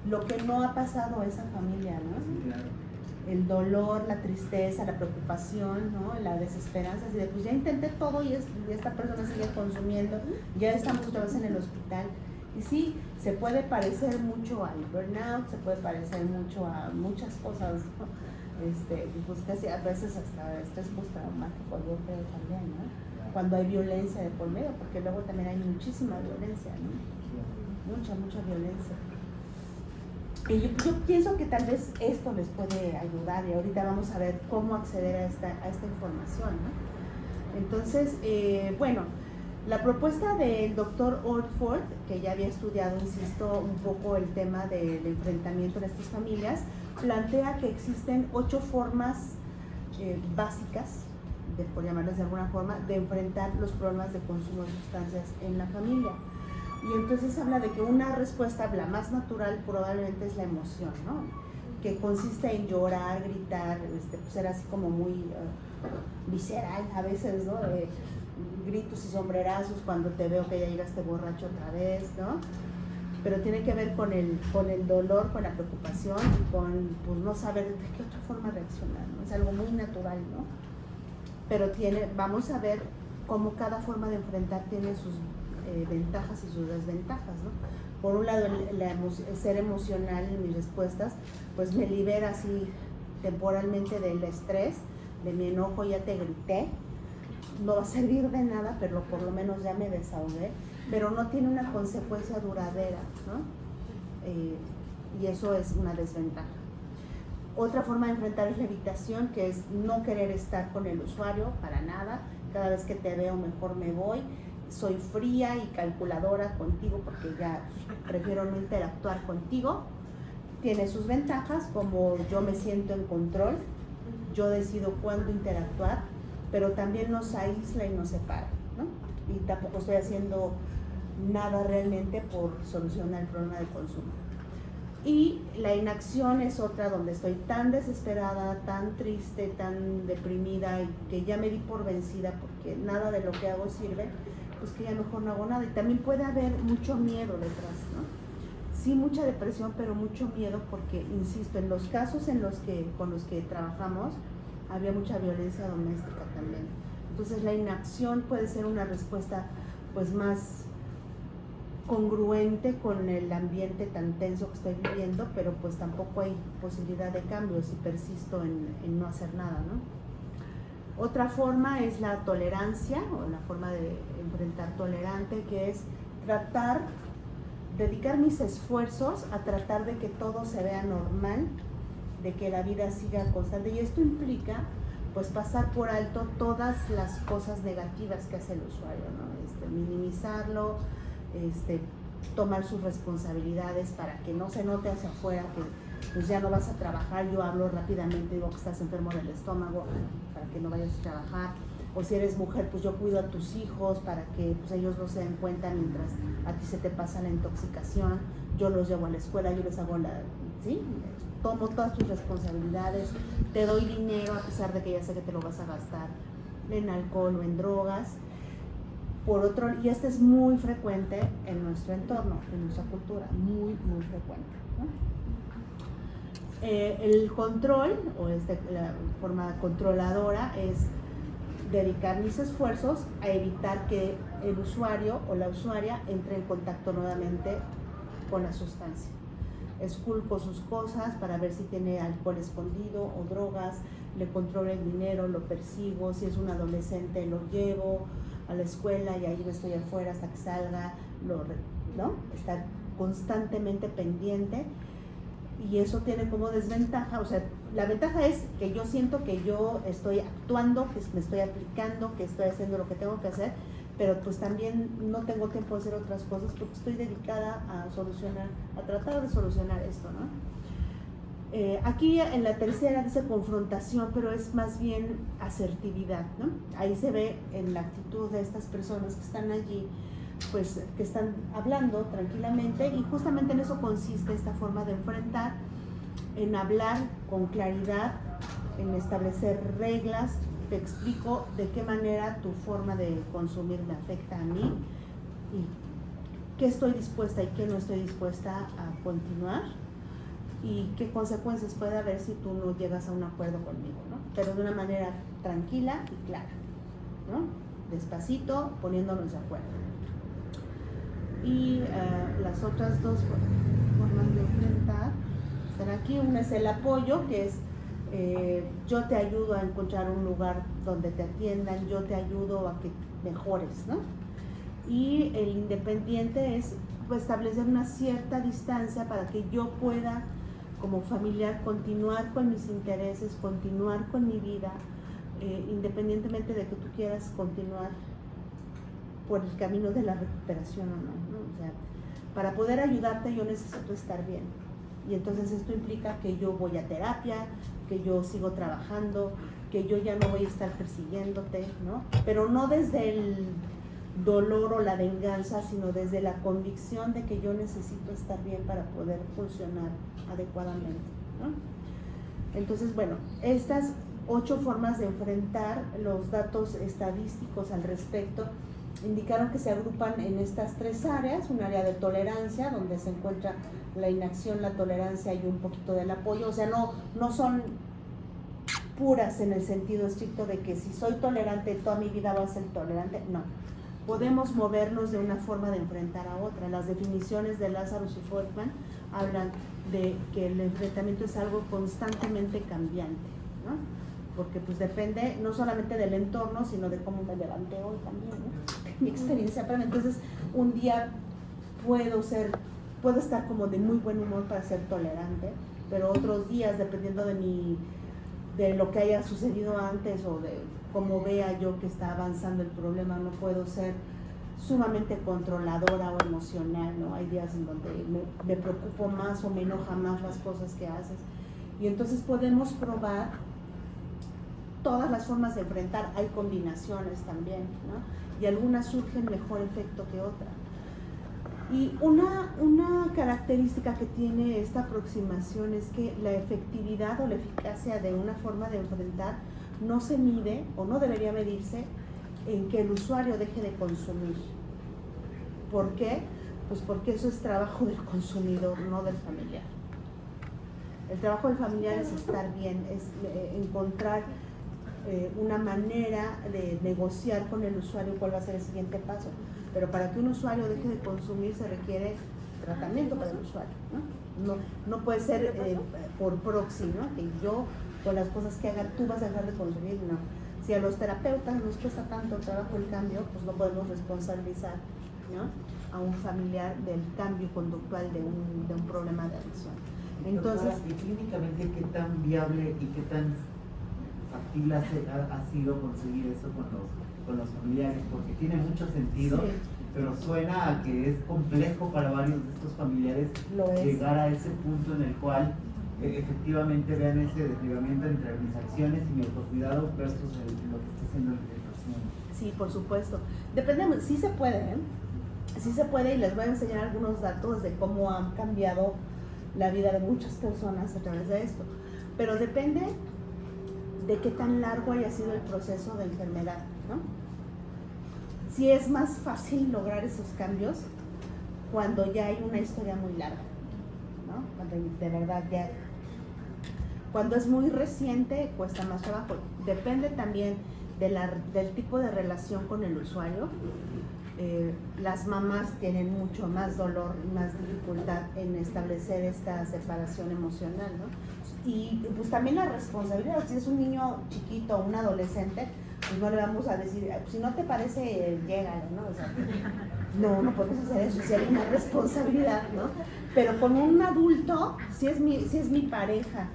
lo que no ha pasado a esa familia, ¿no? Sí, claro. El dolor, la tristeza, la preocupación, ¿no? La desesperanza, así de, pues ya intenté todo y esta persona sigue consumiendo, ya estamos otra vez en el hospital. Y sí, se puede parecer mucho al burnout, se puede parecer mucho a muchas cosas, ¿no? Pues casi a veces hasta estrés postraumático, yo creo también, ¿no? Cuando hay violencia de por medio, porque luego también hay muchísima violencia, ¿no? Mucha violencia. Y yo pienso que tal vez esto les puede ayudar y ahorita vamos a ver cómo acceder a esta información, ¿no? Entonces, bueno, la propuesta del doctor Ortford, que ya había estudiado, insisto, un poco el tema del enfrentamiento en estas familias, plantea que existen 8 formas básicas, por llamarlas de alguna forma, de enfrentar los problemas de consumo de sustancias en la familia. Y entonces habla de que una respuesta, la más natural, probablemente es la emoción, ¿no? Que consiste en llorar, gritar, ser así como muy visceral a veces, ¿no? Gritos y sombrerazos cuando te veo que ya llegaste borracho otra vez, ¿no? Pero tiene que ver con el dolor, con la preocupación y con pues, no saber de qué otra forma reaccionar, ¿no? Es algo muy natural, ¿no? Pero vamos a ver cómo cada forma de enfrentar tiene sus ventajas y sus desventajas, ¿no? Por un lado, el ser emocional en mis respuestas, pues me libera así temporalmente del estrés, de mi enojo, ya te grité, no va a servir de nada, pero por lo menos ya me desahogué, pero no tiene una consecuencia duradera, ¿no? Y eso es una desventaja. Otra forma de enfrentar es la evitación, que es no querer estar con el usuario para nada. Cada vez que te veo mejor me voy. Soy fría y calculadora contigo porque ya prefiero no interactuar contigo. Tiene sus ventajas, como yo me siento en control, yo decido cuándo interactuar, pero también nos aísla y nos separa, ¿no? Y tampoco estoy haciendo nada realmente por solucionar el problema de consumo. Y la inacción es otra donde estoy tan desesperada, tan triste, tan deprimida y que ya me di por vencida porque nada de lo que hago sirve, pues que ya mejor no hago nada. Y también puede haber mucho miedo detrás, ¿no? Sí, mucha depresión, pero mucho miedo porque, insisto, en los casos con los que trabajamos había mucha violencia doméstica también. Entonces la inacción puede ser una respuesta pues más congruente con el ambiente tan tenso que estoy viviendo, pero pues tampoco hay posibilidad de cambio si persisto en no hacer nada, ¿no? Otra forma es la tolerancia, o la forma de enfrentar tolerante, que es dedicar mis esfuerzos a tratar de que todo se vea normal, de que la vida siga constante, y esto implica pues pasar por alto todas las cosas negativas que hace el usuario, ¿no? Minimizarlo, tomar sus responsabilidades para que no se note hacia afuera que pues ya no vas a trabajar. Yo hablo rápidamente, digo que estás enfermo del estómago para que no vayas a trabajar, o si eres mujer, pues yo cuido a tus hijos para que pues, ellos no se den cuenta mientras a ti se te pasa la intoxicación. Yo los llevo a la escuela, yo les hago ¿sí? Tomo todas tus responsabilidades, te doy dinero a pesar de que ya sé que te lo vas a gastar en alcohol o en drogas. Por otro, y esto es muy frecuente en nuestro entorno, en nuestra cultura, muy frecuente, ¿no? El control, o la forma controladora, es dedicar mis esfuerzos a evitar que el usuario o la usuaria entre en contacto nuevamente con la sustancia. Esculco sus cosas para ver si tiene alcohol escondido o drogas, le controlo el dinero, lo persigo, si es un adolescente lo llevo a la escuela y ahí estoy afuera hasta que salga, ¿no? Estar constantemente pendiente, y eso tiene como desventaja, o sea, la ventaja es que yo siento que yo estoy actuando, que me estoy aplicando, que estoy haciendo lo que tengo que hacer, pero pues también no tengo tiempo de hacer otras cosas porque estoy dedicada a tratar de solucionar esto, ¿no? Aquí en la tercera dice confrontación, pero es más bien asertividad, ¿no? Ahí se ve en la actitud de estas personas que están allí, pues que están hablando tranquilamente, y justamente en eso consiste esta forma de enfrentar, en hablar con claridad, en establecer reglas. Te explico de qué manera tu forma de consumir me afecta a mí y qué estoy dispuesta y qué no estoy dispuesta a continuar y qué consecuencias puede haber si tú no llegas a un acuerdo conmigo, ¿no? Pero de una manera tranquila y clara, ¿no? Despacito, poniéndonos de acuerdo. Y las otras dos formas de enfrentar están aquí. Una es el apoyo, que es yo te ayudo a encontrar un lugar donde te atiendan, yo te ayudo a que mejores, ¿no? Y el independiente es pues, establecer una cierta distancia para que yo pueda, como familiar, continuar con mis intereses, continuar con mi vida, independientemente de que tú quieras continuar por el camino de la recuperación o no, ¿no? O sea, para poder ayudarte yo necesito estar bien. Y entonces esto implica que yo voy a terapia, que yo sigo trabajando, que yo ya no voy a estar persiguiéndote, ¿no? Pero no desde el dolor o la venganza, sino desde la convicción de que yo necesito estar bien para poder funcionar adecuadamente, ¿no? Entonces, bueno, estas 8 formas de enfrentar, los datos estadísticos al respecto indicaron que se agrupan en estas 3 áreas: un área de tolerancia, donde se encuentra la inacción, la tolerancia y un poquito del apoyo. O sea, no son puras en el sentido estricto de que si soy tolerante toda mi vida voy a ser tolerante, no. Podemos movernos de una forma de enfrentar a otra. Las definiciones de Lazarus y Folkman hablan de que el enfrentamiento es algo constantemente cambiante, ¿no? Porque pues depende no solamente del entorno, sino de cómo me levanté hoy también, ¿no? Mi experiencia para mí. Entonces, un día puedo estar como de muy buen humor para ser tolerante, pero otros días, dependiendo de lo que haya sucedido antes o de cómo vea yo que está avanzando el problema, no puedo ser sumamente controladora o emocional, ¿no? Hay días en donde me preocupo más o me enoja más las cosas que haces. Y entonces podemos probar todas las formas de enfrentar. Hay combinaciones también, ¿no? Y algunas surgen mejor efecto que otras. Y una característica que tiene esta aproximación es que la efectividad o la eficacia de una forma de enfrentar no se mide o no debería medirse en que el usuario deje de consumir. ¿Por qué? Pues porque eso es trabajo del consumidor, no del familiar. El trabajo del familiar es estar bien, es encontrar una manera de negociar con el usuario cuál va a ser el siguiente paso. Pero para que un usuario deje de consumir se requiere tratamiento para el usuario, ¿no? No puede ser por proxy, ¿no? Que yo, con las cosas que haga, tú vas a dejar de consumir, no. Si a los terapeutas nos cuesta tanto trabajo el cambio, pues no podemos responsabilizar, ¿no?, a un familiar del cambio conductual de un problema de adicción. Entonces, ¿y clínicamente qué tan viable y qué tan factible ha sido conseguir eso con los familiares? Porque tiene mucho sentido, sí, pero suena a que es complejo para varios de estos familiares llegar a ese punto en el cual efectivamente vean ese desligamiento entre mis acciones y mi autocuidado versus lo que está haciendo el paciente. Sí, por supuesto. Depende, sí se puede, ¿eh? Sí se puede, y les voy a enseñar algunos datos de cómo han cambiado la vida de muchas personas a través de esto. Pero depende de qué tan largo haya sido el proceso de enfermedad, ¿no? Sí es más fácil lograr esos cambios cuando ya hay una historia muy larga, ¿no? Cuando de verdad ya... Cuando es muy reciente cuesta más trabajo. Depende también del tipo de relación con el usuario. Las mamás tienen mucho más dolor y más dificultad en establecer esta separación emocional, ¿no? Y pues también la responsabilidad. Si es un niño chiquito o un adolescente, pues no le vamos a decir, si no te parece, llégale, ¿no? O sea, no podemos hacer eso, si hay una responsabilidad, ¿no? Pero con un adulto, si es mi pareja,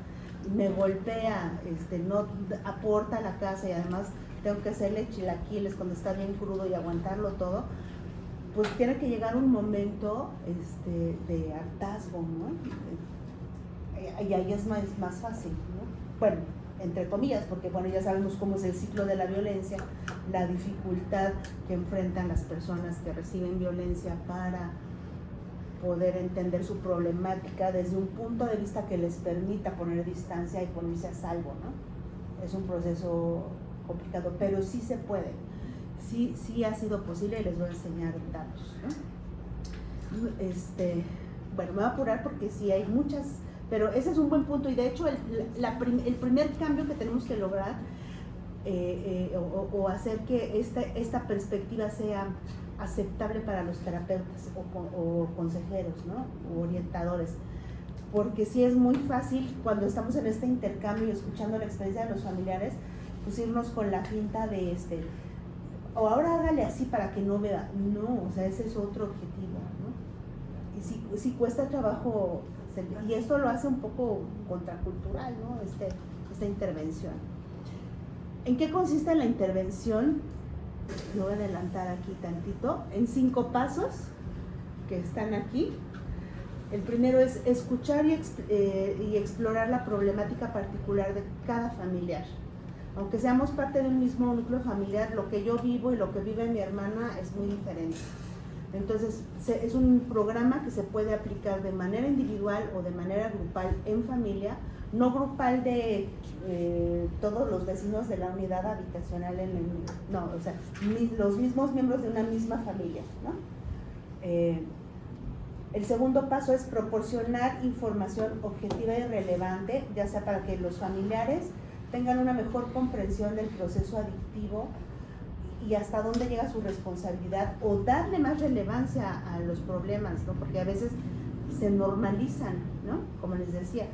me golpea, no aporta a la casa y además tengo que hacerle chilaquiles cuando está bien crudo y aguantarlo todo, pues tiene que llegar un momento de hartazgo, ¿no? Y ahí es más fácil, ¿no? Bueno, entre comillas, porque bueno, ya sabemos cómo es el ciclo de la violencia, la dificultad que enfrentan las personas que reciben violencia para poder entender su problemática desde un punto de vista que les permita poner distancia y ponerse a salvo, ¿no? Es un proceso complicado, pero sí se puede, sí ha sido posible, y les voy a enseñar datos, ¿no? bueno, me voy a apurar porque sí hay muchas, pero ese es un buen punto y de hecho el primer cambio que tenemos que lograr o hacer que esta perspectiva sea aceptable para los terapeutas o consejeros, ¿no? O orientadores, porque sí es muy fácil cuando estamos en este intercambio y escuchando la experiencia de los familiares, pues irnos con la finta de o ahora hágale así para que no vea. No, o sea, ese es otro objetivo, ¿no? Y sí cuesta trabajo, y esto lo hace un poco contracultural, ¿no? Esta intervención. ¿En qué consiste la intervención? Lo voy a adelantar aquí tantito, en 5 pasos que están aquí. El primero es escuchar y explorar la problemática particular de cada familiar. Aunque seamos parte de un mismo núcleo familiar, lo que yo vivo y lo que vive mi hermana es muy diferente. Entonces, es un programa que se puede aplicar de manera individual o de manera grupal en familia, no grupal de todos los vecinos de la unidad habitacional, no, o sea, los mismos miembros de una misma familia, ¿no? El segundo paso es proporcionar información objetiva y relevante, ya sea para que los familiares tengan una mejor comprensión del proceso adictivo y hasta dónde llega su responsabilidad, o darle más relevancia a los problemas, ¿no? Porque a veces se normalizan, ¿no? Como les decía,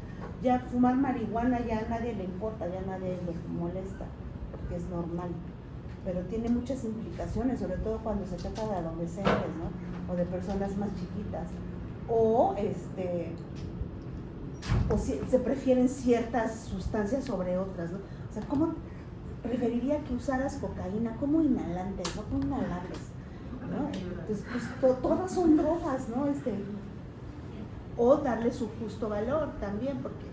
ya fumar marihuana ya a nadie le importa, ya a nadie le molesta, porque es normal, pero tiene muchas implicaciones, sobre todo cuando se trata de adolescentes, ¿no? O de personas más chiquitas, o si se prefieren ciertas sustancias sobre otras, ¿no? O sea, ¿cómo preferiría que usaras cocaína como inhalante, no como inhalables, ¿no? Entonces, pues todas son drogas, ¿no? O darle su justo valor también, porque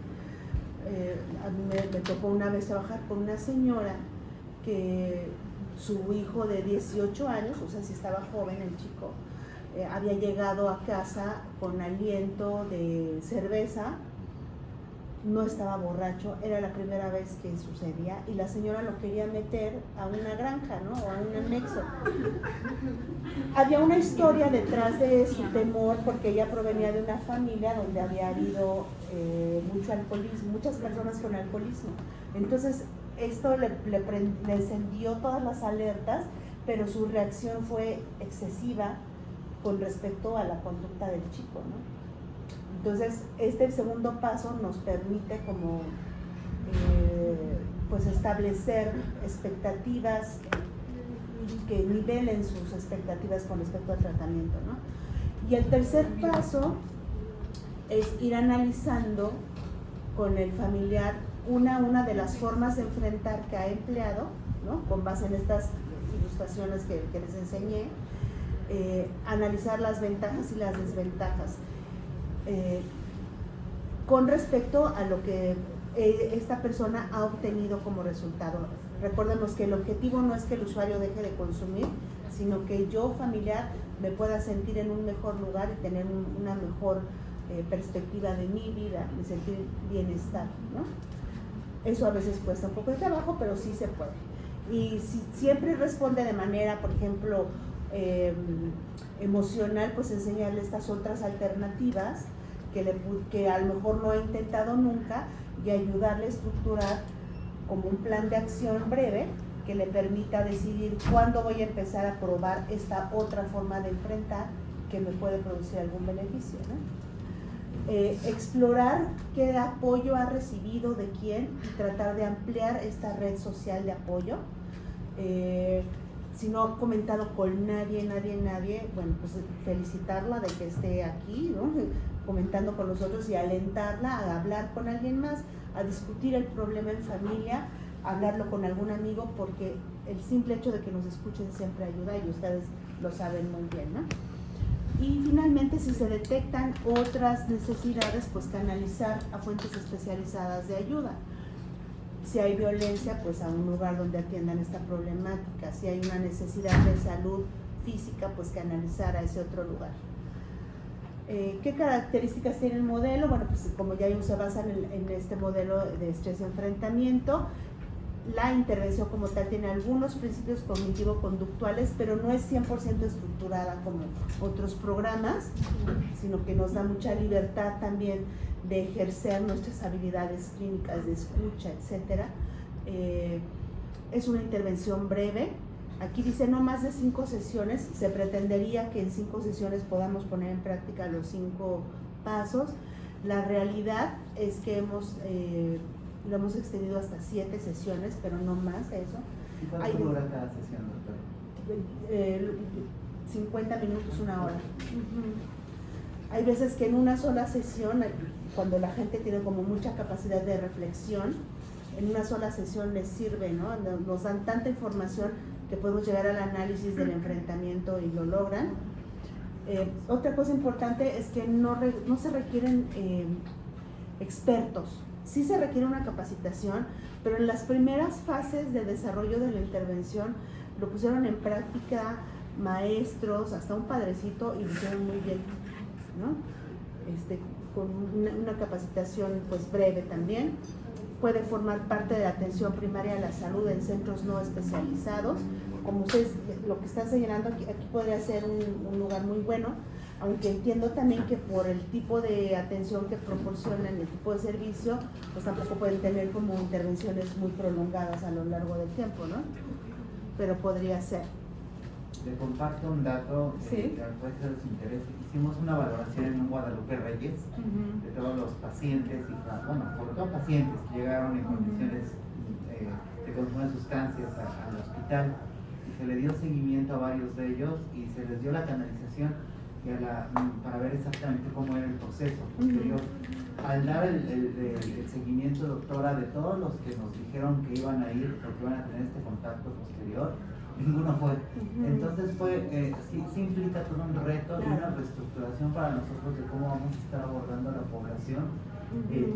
a mí me tocó una vez trabajar con una señora que su hijo de 18 años, o sea, si estaba joven el chico, había llegado a casa con aliento de cerveza, no estaba borracho, era la primera vez que sucedía y la señora lo quería meter a una granja, ¿no? O a un anexo. Había una historia detrás de su temor porque ella provenía de una familia donde había habido mucho alcoholismo, muchas personas con alcoholismo. Entonces esto le encendió todas las alertas, pero su reacción fue excesiva con respecto a la conducta del chico, ¿no? Entonces, este segundo paso nos permite como pues establecer expectativas que nivelen sus expectativas con respecto al tratamiento, ¿no? Y el tercer paso es ir analizando con el familiar una de las formas de enfrentar que ha empleado, ¿no? Con base en estas ilustraciones que les enseñé, analizar las ventajas y las desventajas. Con respecto a lo que esta persona ha obtenido como resultado. Recordemos que el objetivo no es que el usuario deje de consumir, sino que yo, familiar, me pueda sentir en un mejor lugar y tener una mejor perspectiva de mi vida, y sentir bienestar, ¿no? Eso a veces cuesta un poco de trabajo, pero sí se puede. Y si siempre responde de manera, por ejemplo, emocional, pues enseñarle estas otras alternativas que a lo mejor no ha intentado nunca, y ayudarle a estructurar como un plan de acción breve que le permita decidir cuándo voy a empezar a probar esta otra forma de enfrentar que me puede producir algún beneficio, ¿no? Explorar qué apoyo ha recibido de quién y tratar de ampliar esta red social de apoyo. Si no ha comentado con nadie, bueno, pues felicitarla de que esté aquí, ¿no? Comentando con nosotros, y alentarla a hablar con alguien más, a discutir el problema en familia, a hablarlo con algún amigo, porque el simple hecho de que nos escuchen siempre ayuda, y ustedes lo saben muy bien, ¿no? Y finalmente, si se detectan otras necesidades, pues canalizar a fuentes especializadas de ayuda. Si hay violencia, pues a un lugar donde atiendan esta problemática. Si hay una necesidad de salud física, pues canalizar a ese otro lugar. ¿Qué características tiene el modelo? Bueno, pues como ya se basa en este modelo de estrés y enfrentamiento, la intervención como tal tiene algunos principios cognitivo-conductuales, pero no es 100% estructurada como otros programas, sino que nos da mucha libertad también de ejercer nuestras habilidades clínicas de escucha, etcétera. Es una intervención breve. Aquí dice no más de 5 sesiones. Se pretendería que en 5 sesiones podamos poner en práctica los 5 pasos. La realidad es que lo hemos extendido hasta 7 sesiones, pero no más de eso. ¿Y cuánto dura cada sesión, doctora? 50 minutos, 1 hora. Hay veces que en una sola sesión, cuando la gente tiene como mucha capacidad de reflexión, en una sola sesión les sirve, ¿no? Nos dan tanta información que podemos llegar al análisis del enfrentamiento y lo logran. Otra cosa importante es que no se requieren expertos. Sí se requiere una capacitación, pero en las primeras fases de desarrollo de la intervención lo pusieron en práctica maestros, hasta un padrecito, y lo hicieron muy bien, ¿no? Con una capacitación pues breve también. Puede formar parte de la atención primaria de la salud en centros no especializados. Como ustedes, lo que están señalando aquí podría ser un lugar muy bueno, aunque entiendo también que por el tipo de atención que proporcionan, el tipo de servicio, pues tampoco pueden tener como intervenciones muy prolongadas a lo largo del tiempo, ¿no? Pero podría ser. Le comparto un dato ¿Sí? que puede ser de su interés. Hicimos una valoración en un Guadalupe Reyes de todos los pacientes, sobre todo pacientes que llegaron en condiciones de consumo de sustancias al hospital, y se le dio seguimiento a varios de ellos y se les dio la canalización para ver exactamente cómo era el proceso posterior. Al dar el seguimiento, doctora, de todos los que nos dijeron que iban a ir porque iban a tener este contacto posterior, ninguno fue. Entonces sí implica todo un reto y una reestructuración para nosotros de cómo vamos a estar abordando a la población,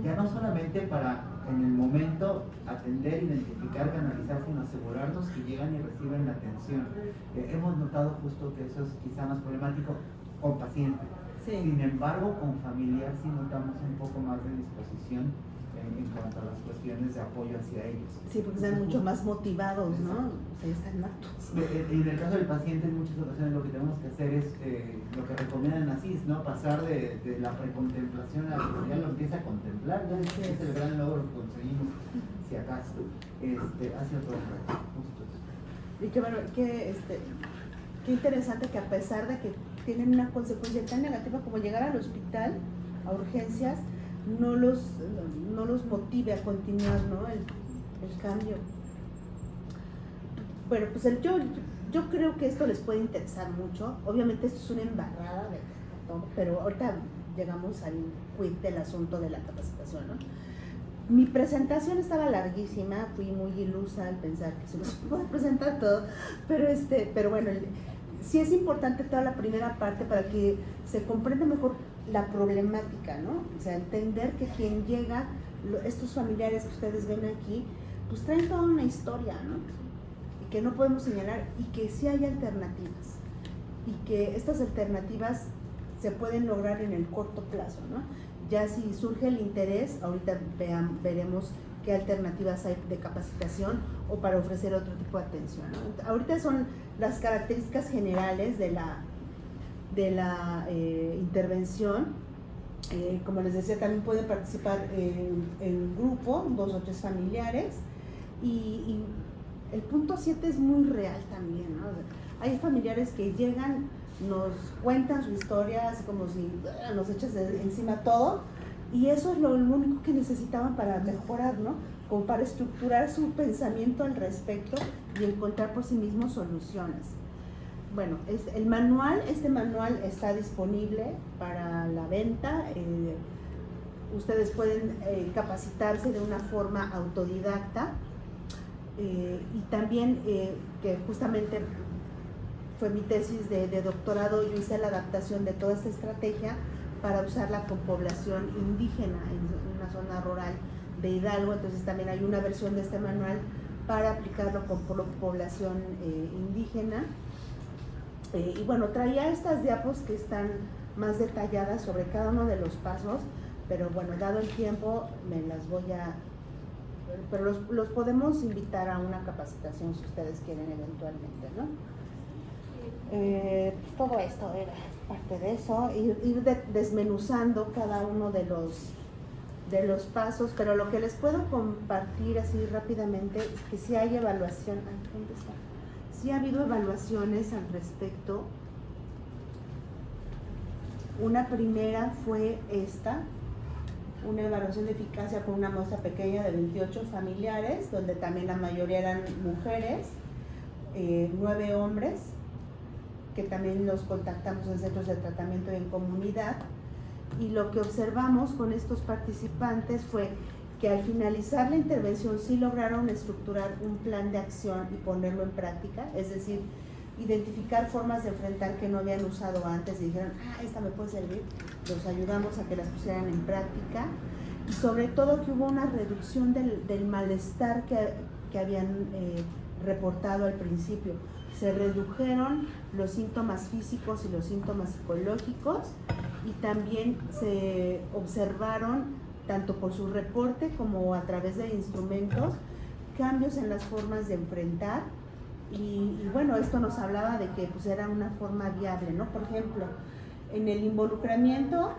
ya no solamente para en el momento atender, identificar, canalizar, sino asegurarnos que llegan y reciben la atención. Hemos notado justo que eso es quizá más problemático con paciente. Sí. Sin embargo, con familiar sí notamos un poco más de disposición en cuanto a las cuestiones de apoyo hacia ellos. Sí, porque están mucho más motivados, ¿no? O sea, están aptos. En el caso del paciente, en muchas ocasiones lo que tenemos que hacer es lo que recomiendan así, ¿no? Pasar de la precontemplación a que ya lo empieza a contemplar. Ya es el gran logro que conseguimos, si acaso. Ha sido todo un reto, justo eso. Y qué bueno, qué interesante que a pesar de que tienen una consecuencia tan negativa como llegar al hospital, a urgencias, no los motive a continuar, ¿no? el cambio. Bueno, pues yo creo que esto les puede interesar mucho. Obviamente esto es una embarrada de todo, pero ahorita llegamos al quid del asunto de la capacitación, ¿no? Mi presentación estaba larguísima, fui muy ilusa al pensar que se los puedo presentar todo, pero bueno, sí es importante toda la primera parte para que se comprenda mejor la problemática, ¿no? O sea, entender que quien llega, estos familiares que ustedes ven aquí, pues traen toda una historia, ¿no? Y que no podemos señalar, y que sí hay alternativas, y que estas alternativas se pueden lograr en el corto plazo, ¿no? Ya si surge el interés, ahorita veremos qué alternativas hay de capacitación o para ofrecer otro tipo de atención, ¿no? Ahorita son las características generales de la intervención. Como les decía, también pueden participar en grupo, 2 o 3 familiares, y el punto 7 es muy real también, ¿no? Hay familiares que llegan, nos cuentan su historia, así como si nos echas encima todo, y eso es lo único que necesitaban para mejorar, ¿no? Como para estructurar su pensamiento al respecto y encontrar por sí mismos soluciones. Bueno, este manual está disponible para la venta. Ustedes pueden capacitarse de una forma autodidacta, y también que justamente fue mi tesis de doctorado. Yo hice la adaptación de toda esta estrategia para usarla con población indígena en una zona rural de Hidalgo. Entonces también hay una versión de este manual para aplicarlo con población indígena. Y bueno, traía estas diapos que están más detalladas sobre cada uno de los pasos, pero bueno, dado el tiempo me las voy a pero los podemos invitar a una capacitación si ustedes quieren eventualmente, ¿no? Pues todo esto era parte de eso, ir desmenuzando cada uno de los pasos, pero lo que les puedo compartir así rápidamente es que sí hay evaluación. ¿Dónde está? Sí ha habido evaluaciones al respecto. Una primera fue esta, una evaluación de eficacia con una muestra pequeña de 28 familiares, donde también la mayoría eran mujeres, 9 hombres, que también los contactamos en centros de tratamiento y en comunidad. Y lo que observamos con estos participantes fue que al finalizar la intervención sí lograron estructurar un plan de acción y ponerlo en práctica, es decir, identificar formas de enfrentar que no habían usado antes y dijeron, esta me puede servir, los ayudamos a que las pusieran en práctica, y sobre todo que hubo una reducción del malestar que habían reportado al principio. Se redujeron los síntomas físicos y los síntomas psicológicos, y también se observaron, tanto por su reporte como a través de instrumentos, cambios en las formas de enfrentar. Y bueno, esto nos hablaba de que pues era una forma viable, ¿no? Por ejemplo, en el involucramiento,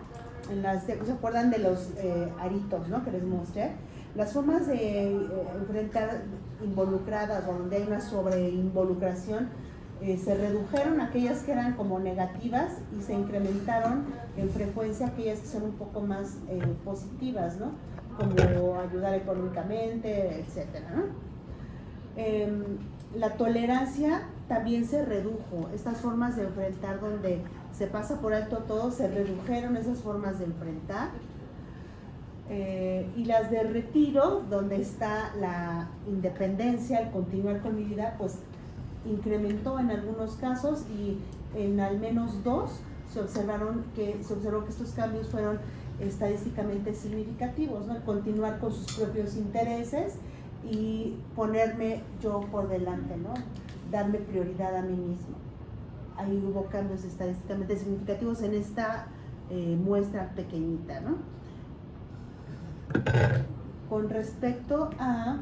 ¿se acuerdan de los aritos, ¿no? Que les mostré? Las formas de enfrentar involucradas, o donde hay una sobreinvolucración, se redujeron aquellas que eran como negativas y se incrementaron en frecuencia aquellas que son un poco más positivas, ¿no? Como ayudar económicamente, etcétera, ¿no? La tolerancia también se redujo. Estas formas de enfrentar donde se pasa por alto todo, se redujeron esas formas de enfrentar. Y las de retiro, donde está la independencia, el continuar con mi vida, pues incrementó en algunos casos, y en al menos 2 se observó que estos cambios fueron estadísticamente significativos, ¿no? El continuar con sus propios intereses y ponerme yo por delante, ¿no? Darme prioridad a mí mismo. Ahí hubo cambios estadísticamente significativos en esta muestra pequeñita, ¿no? Con respecto a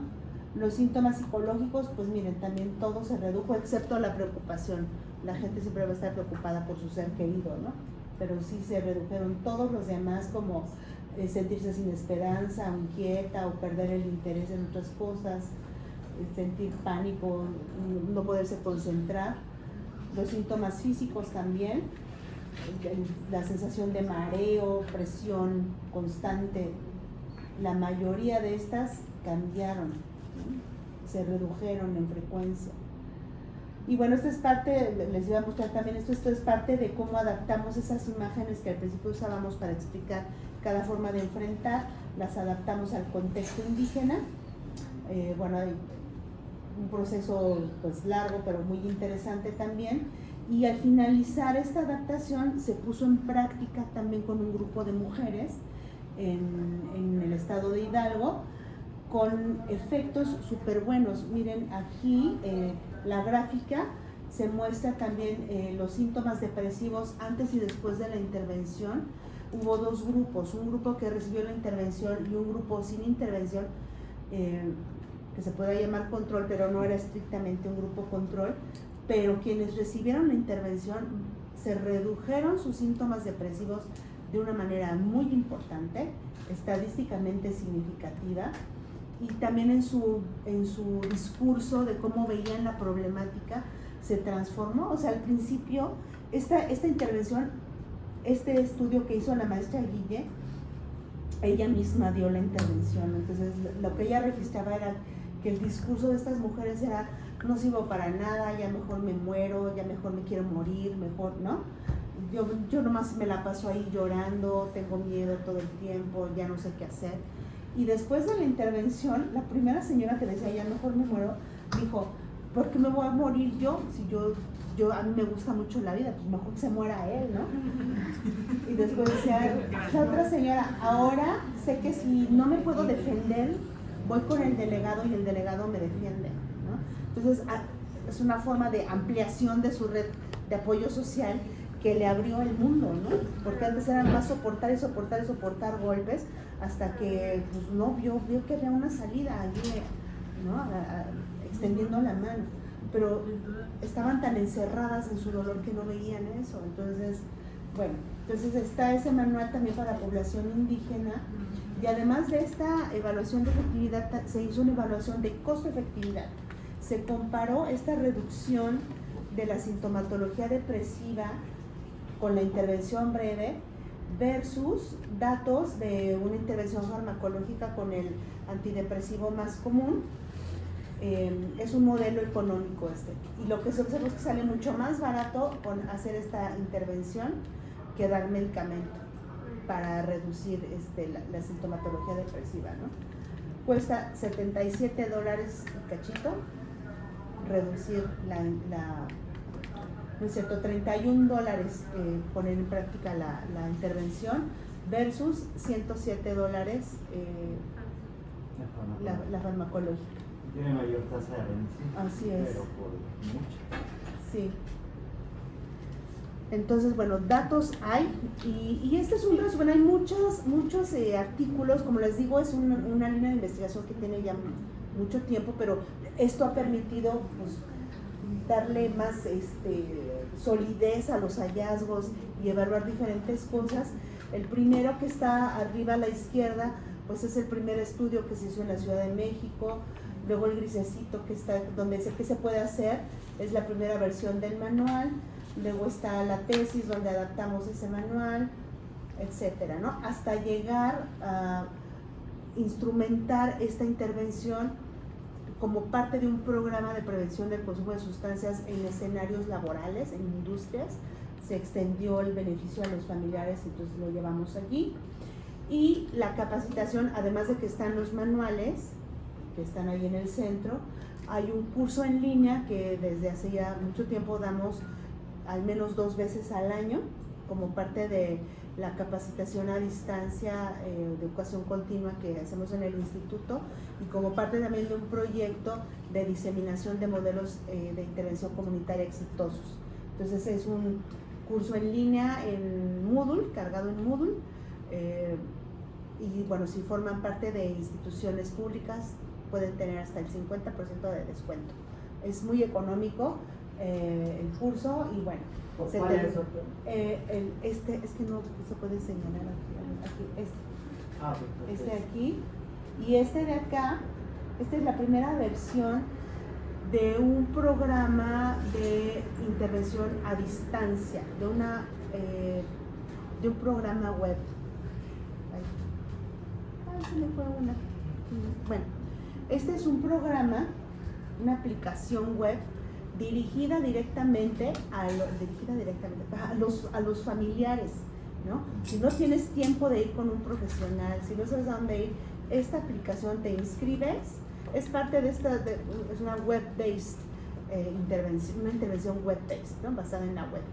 los síntomas psicológicos, pues miren, también todo se redujo excepto la preocupación. La gente siempre va a estar preocupada por su ser querido, ¿no? Pero sí se redujeron todos los demás, como sentirse sin esperanza, inquieta, o perder el interés en otras cosas, sentir pánico, no poderse concentrar. Los síntomas físicos también, la sensación de mareo, presión constante, la mayoría de estas cambiaron, ¿no? Se redujeron en frecuencia. Y bueno, esto es parte, les iba a mostrar también esto es parte de cómo adaptamos esas imágenes que al principio usábamos para explicar cada forma de enfrentar, las adaptamos al contexto indígena. Bueno, hay un proceso pues largo, pero muy interesante también, y al finalizar esta adaptación se puso en práctica también con un grupo de mujeres en el estado de Hidalgo, con efectos súper buenos. Miren aquí la gráfica se muestra también los síntomas depresivos antes y después de la intervención. Hubo 2 grupos, un grupo que recibió la intervención y un grupo sin intervención, que se puede llamar control, pero no era estrictamente un grupo control. Pero quienes recibieron la intervención se redujeron sus síntomas depresivos de una manera muy importante, estadísticamente significativa, y también en su discurso de cómo veían la problemática se transformó. O sea, al principio esta intervención, este estudio que hizo la maestra Guille, ella misma dio la intervención. Entonces lo que ella registraba era que el discurso de estas mujeres era: no sirvo para nada, ya mejor me muero, ya mejor me quiero morir, mejor, ¿no? Yo nomás me la paso ahí llorando, tengo miedo todo el tiempo, ya no sé qué hacer. Y después de la intervención, la primera señora que decía ya mejor me muero, dijo: ¿por qué me voy a morir yo? Si a mí me gusta mucho la vida, pues mejor que se muera él, ¿no? Y después decía la otra señora: ahora sé que si no me puedo defender, voy con el delegado y el delegado me defiende, ¿no? Entonces es una forma de ampliación de su red de apoyo social, que le abrió el mundo, ¿no? Porque antes era más soportar golpes, hasta que pues, no vio que había una salida allí, ¿no? Extendiendo la mano, pero estaban tan encerradas en su dolor que no veían eso. Entonces, bueno, entonces está ese manual también para la población indígena, y además de esta evaluación de efectividad se hizo una evaluación de costo-efectividad. Se comparó esta reducción de la sintomatología depresiva con la intervención breve versus datos de una intervención farmacológica con el antidepresivo más común. Es un modelo económico y lo que se observa es que sale mucho más barato con hacer esta intervención que dar medicamento para reducir la sintomatología depresiva, ¿no? Cuesta $77 y cachito reducir no es cierto, $31 poner en práctica la intervención versus $107 la farmacológica. Tiene mayor tasa de beneficio. Así es. Pero por mucho. Sí. Entonces, bueno, datos hay, y este es un resumen. Hay muchos artículos, como les digo, es una línea de investigación que tiene ya mucho tiempo, pero esto ha permitido pues, darle más solidez a los hallazgos y evaluar diferentes cosas. El primero que está arriba a la izquierda, pues es el primer estudio que se hizo en la Ciudad de México. Luego el grisecito que está donde dice qué se puede hacer, es la primera versión del manual. Luego está la tesis donde adaptamos ese manual, etcétera, ¿no? Hasta llegar a instrumentar esta intervención como parte de un programa de prevención del consumo de sustancias en escenarios laborales, en industrias. Se extendió el beneficio a los familiares, entonces lo llevamos allí. Y la capacitación, además de que están los manuales, que están ahí en el centro, hay un curso en línea que desde hace ya mucho tiempo damos al menos 2 veces al año, como parte de la capacitación a distancia de educación continua que hacemos en el instituto, y como parte también de un proyecto de diseminación de modelos de intervención comunitaria exitosos. Entonces es un curso en línea en Moodle, cargado en Moodle, y bueno, si forman parte de instituciones públicas pueden tener hasta el 50% de descuento. Es muy económico el curso, y bueno, ¿Cuál es otro? es que no se puede señalar aquí, este aquí, y este de acá. Esta es la primera versión de un programa de intervención a distancia, de un programa web. Se me fue una. Bueno, este es un programa, una aplicación web dirigida directamente a los familiares, ¿no? Si no tienes tiempo de ir con un profesional, si no sabes a dónde ir, esta aplicación te inscribes, es parte de es una web-based intervención, una intervención web-based, ¿no? Basada en la web.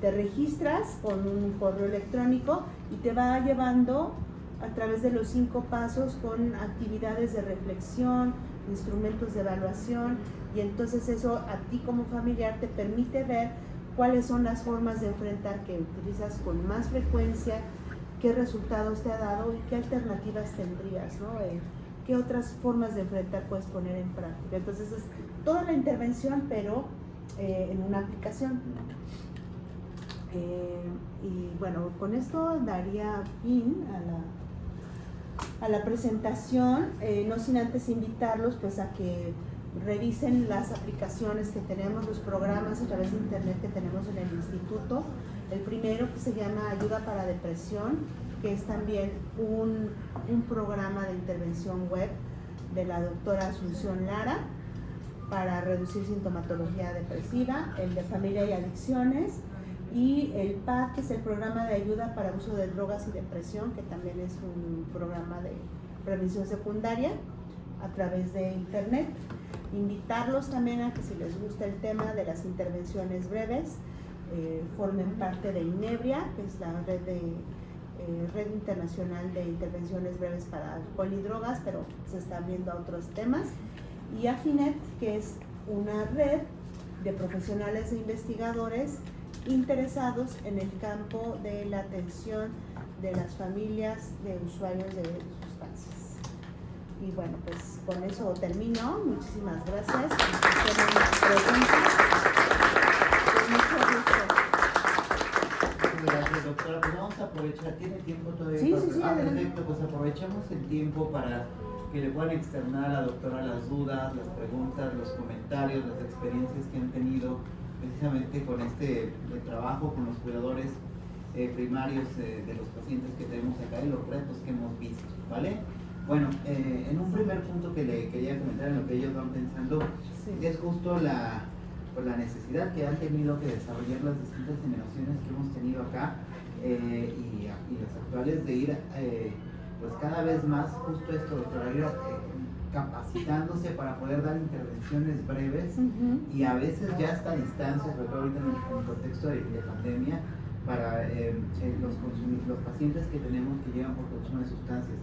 Te registras con un correo electrónico y te va llevando a través de los 5 pasos con actividades de reflexión, instrumentos de evaluación, y entonces eso a ti como familiar te permite ver cuáles son las formas de enfrentar que utilizas con más frecuencia, qué resultados te ha dado y qué alternativas tendrías, ¿no? Qué otras formas de enfrentar puedes poner en práctica. Entonces es toda la intervención, pero en una aplicación. Y bueno, con esto daría fin a la presentación, no sin antes invitarlos pues a que revisen las aplicaciones que tenemos, los programas a través de internet que tenemos en el instituto. El primero, que se llama Ayuda para Depresión, que es también un programa de intervención web de la doctora Asunción Lara para reducir sintomatología depresiva. El de Familia y Adicciones, y el PAD, que es el programa de ayuda para uso de drogas y depresión, que también es un programa de prevención secundaria a través de internet. Invitarlos también a que, si les gusta el tema de las intervenciones breves, formen parte de INEBRIA, que es la red internacional de intervenciones breves para alcohol y drogas, pero se está abriendo a otros temas. Y AFINET, que es una red de profesionales e investigadores interesados en el campo de la atención de las familias de usuarios de sustancias. Y bueno, pues con eso termino. Muchísimas gracias. Si tienen preguntas, con mucho gusto. Gracias, doctora. Pues vamos a aprovechar, ¿tiene tiempo todavía? Sí, sí, sí, perfecto, pues aprovechamos el tiempo para que le puedan externar a la doctora las dudas, las preguntas, los comentarios, las experiencias que han tenido precisamente con este trabajo con los cuidadores primarios de los pacientes que tenemos acá y los retos que hemos visto, ¿vale? Bueno, en un primer punto que le quería comentar en lo que ellos van pensando, sí, es justo por la necesidad que han tenido que desarrollar las distintas generaciones que hemos tenido acá y las actuales de ir pues cada vez más, justo esto, doctora, ir capacitándose para poder dar intervenciones breves y a veces ya hasta a distancia, sobre todo ahorita en el contexto de pandemia, para los pacientes que tenemos que llegan por consumo de sustancias.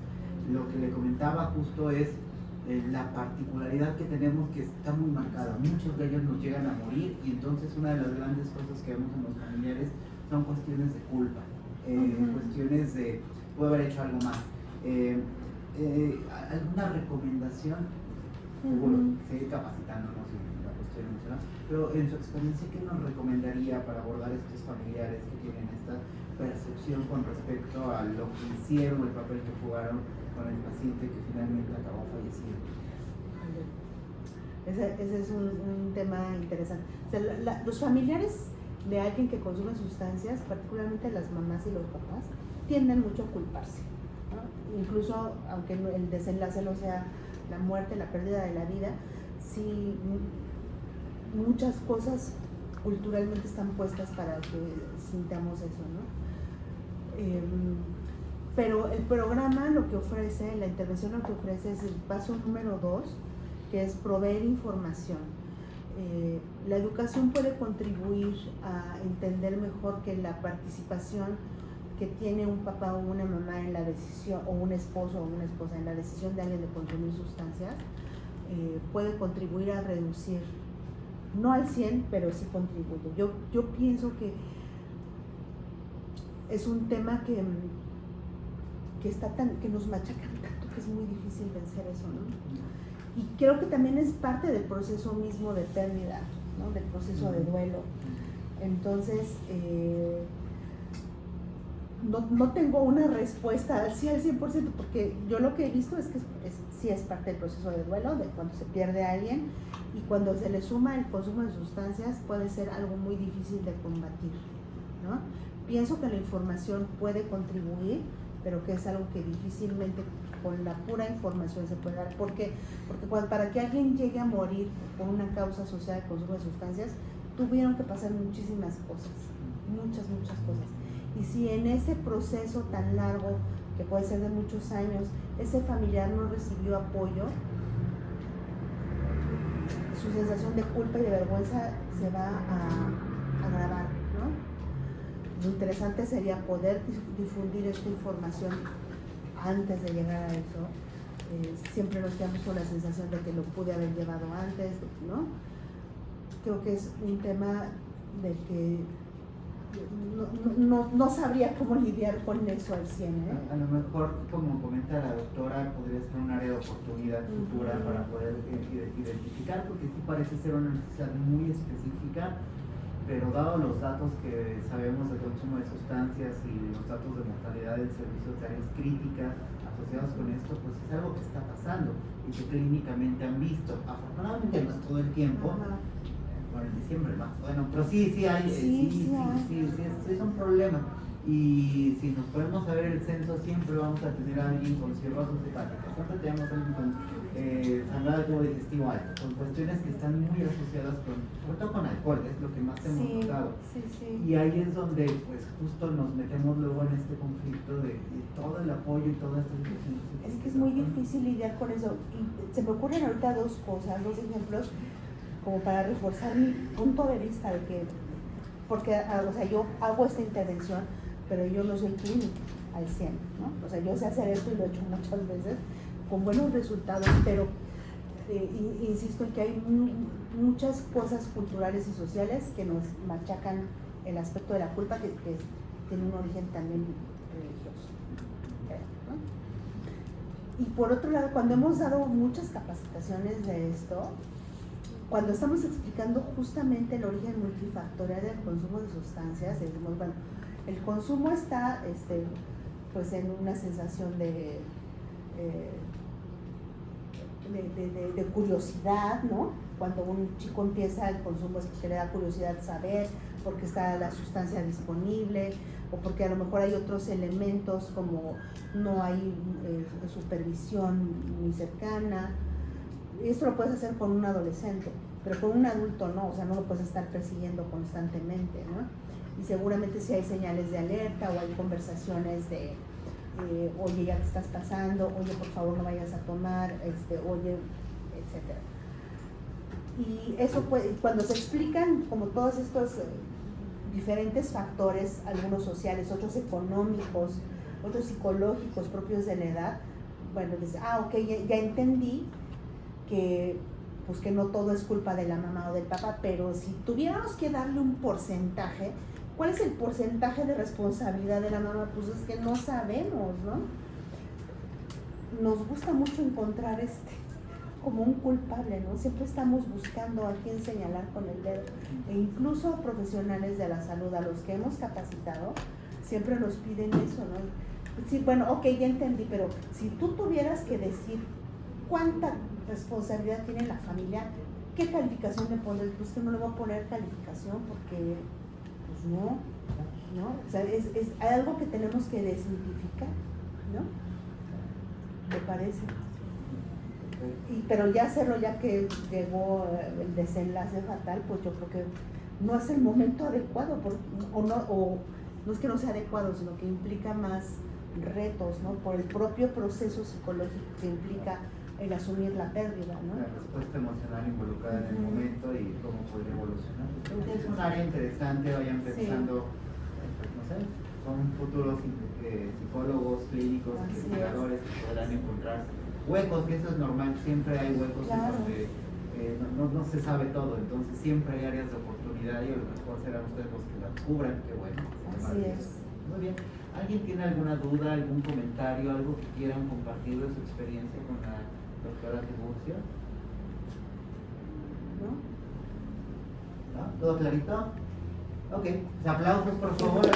Lo que le comentaba justo es la particularidad que tenemos, que está muy marcada. Muchos de ellos nos llegan a morir y entonces una de las grandes cosas que vemos en los familiares son cuestiones de culpa, cuestiones de puedo haber hecho algo más. ¿Alguna recomendación? Seguro, seguir capacitándonos en la cuestión emocional, pero en su experiencia, ¿qué nos recomendaría para abordar estos familiares que tienen esta percepción con respecto a lo que hicieron, el papel que jugaron con el paciente que finalmente acabó falleciendo? Ese es un tema interesante. O sea, los familiares de alguien que consume sustancias, particularmente las mamás y los papás, tienden mucho a culparse, ¿no? Incluso aunque el desenlace no sea la muerte, la pérdida de la vida, sí, muchas cosas culturalmente están puestas para que sintamos eso, ¿no? Pero el programa lo que ofrece, la intervención lo que ofrece es el paso número 2, que es proveer información. La educación puede contribuir a entender mejor que la participación que tiene un papá o una mamá en la decisión, o un esposo o una esposa en la decisión de alguien de consumir sustancias, puede contribuir a reducir, no al 100, pero sí contribuye. Yo pienso que es un tema que nos machacan tanto que es muy difícil vencer eso, ¿no? Y creo que también es parte del proceso mismo de pérdida, ¿no? Del proceso de duelo. Entonces, no tengo una respuesta así al 100%, porque yo lo que he visto es que sí es parte del proceso de duelo, de cuando se pierde a alguien, y cuando se le suma el consumo de sustancias puede ser algo muy difícil de combatir, ¿no? Pienso que la información puede contribuir, pero que es algo que difícilmente con la pura información se puede dar, porque para que alguien llegue a morir por una causa asociada al consumo de sustancias, tuvieron que pasar muchísimas cosas, muchas cosas. Y si en ese proceso tan largo, que puede ser de muchos años, ese familiar no recibió apoyo, su sensación de culpa y de vergüenza se va a agravar, ¿no? Lo interesante sería poder difundir esta información antes de llegar a eso. Siempre nos quedamos con la sensación de que lo pude haber llevado antes, ¿no? Creo que es un tema del que no sabría cómo lidiar con eso al 100, ¿eh? A lo mejor, como comenta la doctora, podría ser un área de oportunidad futura para poder identificar, porque sí parece ser una necesidad muy específica, pero dado los datos que sabemos del consumo de sustancias y los datos de mortalidad en servicios de áreas críticas asociados con esto, pues es algo que está pasando y que clínicamente han visto. Afortunadamente no es todo el tiempo. Bueno, en diciembre más. Bueno, pero sí hay, es un problema. Y si nos ponemos a ver el censo, siempre vamos a tener a alguien con cirrosis hepática, siempre tenemos a alguien con sangrado de tubo digestivo alto, con cuestiones que están muy asociadas sobre todo con alcohol, es lo que más hemos notado. Y ahí es donde pues justo nos metemos luego en este conflicto de todo el apoyo y toda esta situación. Es que es muy difícil lidiar con eso. Y se me ocurren ahorita dos ejemplos, como para reforzar mi punto de vista de que, porque, o sea, yo hago esta intervención, pero yo no soy clínica al 100, ¿no? O sea, yo sé hacer esto y lo he hecho muchas veces con buenos resultados, pero insisto en que hay muchas cosas culturales y sociales que nos machacan el aspecto de la culpa que tiene un origen también religioso. ¿No? Y por otro lado, cuando hemos dado muchas capacitaciones de esto, cuando estamos explicando justamente el origen multifactorial del consumo de sustancias, decimos, bueno, el consumo está pues en una sensación de curiosidad, ¿no? Cuando un chico empieza el consumo es porque le da curiosidad saber, porque está la sustancia disponible, o porque a lo mejor hay otros elementos como no hay supervisión muy cercana. Y esto lo puedes hacer con un adolescente, pero con un adulto no, o sea, no lo puedes estar persiguiendo constantemente, ¿no? Y seguramente si hay señales de alerta o hay conversaciones de oye, ya te estás pasando, oye, por favor no vayas a tomar, oye, etcétera. Y eso cuando se explican como todos estos diferentes factores, algunos sociales, otros económicos, otros psicológicos propios de la edad, bueno, dices, ok, ya entendí que pues que no todo es culpa de la mamá o del papá, pero si tuviéramos que darle un porcentaje, ¿cuál es el porcentaje de responsabilidad de la mamá? Pues es que no sabemos, ¿no? Nos gusta mucho encontrar como un culpable, ¿no? Siempre estamos buscando a quién señalar con el dedo. E incluso profesionales de la salud, a los que hemos capacitado, siempre nos piden eso, ¿no? Sí, bueno, ok, ya entendí, pero si tú tuvieras que decir cuánta responsabilidad tiene la familia, ¿qué calificación le pones? Pues que no le voy a poner calificación porque, pues no, o sea, es algo que tenemos que desmitificar, ¿no? ¿Te parece? Pero ya hacerlo, ya que llegó el desenlace fatal, pues yo creo que no es el momento adecuado, o no es que no sea adecuado, sino que implica más retos, ¿no? Por el propio proceso psicológico que implica el asumir la pérdida, ¿no? La respuesta emocional involucrada en el momento y cómo podría evolucionar. Creo que es un área interesante, vayan pensando, no sé, son futuros psicólogos, clínicos, investigadores que podrán encontrar huecos, que eso es normal, siempre hay huecos en donde no se sabe todo, entonces siempre hay áreas de oportunidad y a lo mejor serán ustedes los que las cubran, qué bueno. Así es. Muy bien. ¿Alguien tiene alguna duda, algún comentario, algo que quieran compartir de su experiencia con la doctora Tiburcio? ¿No? ¿Todo clarito? Ok, aplausos por favor.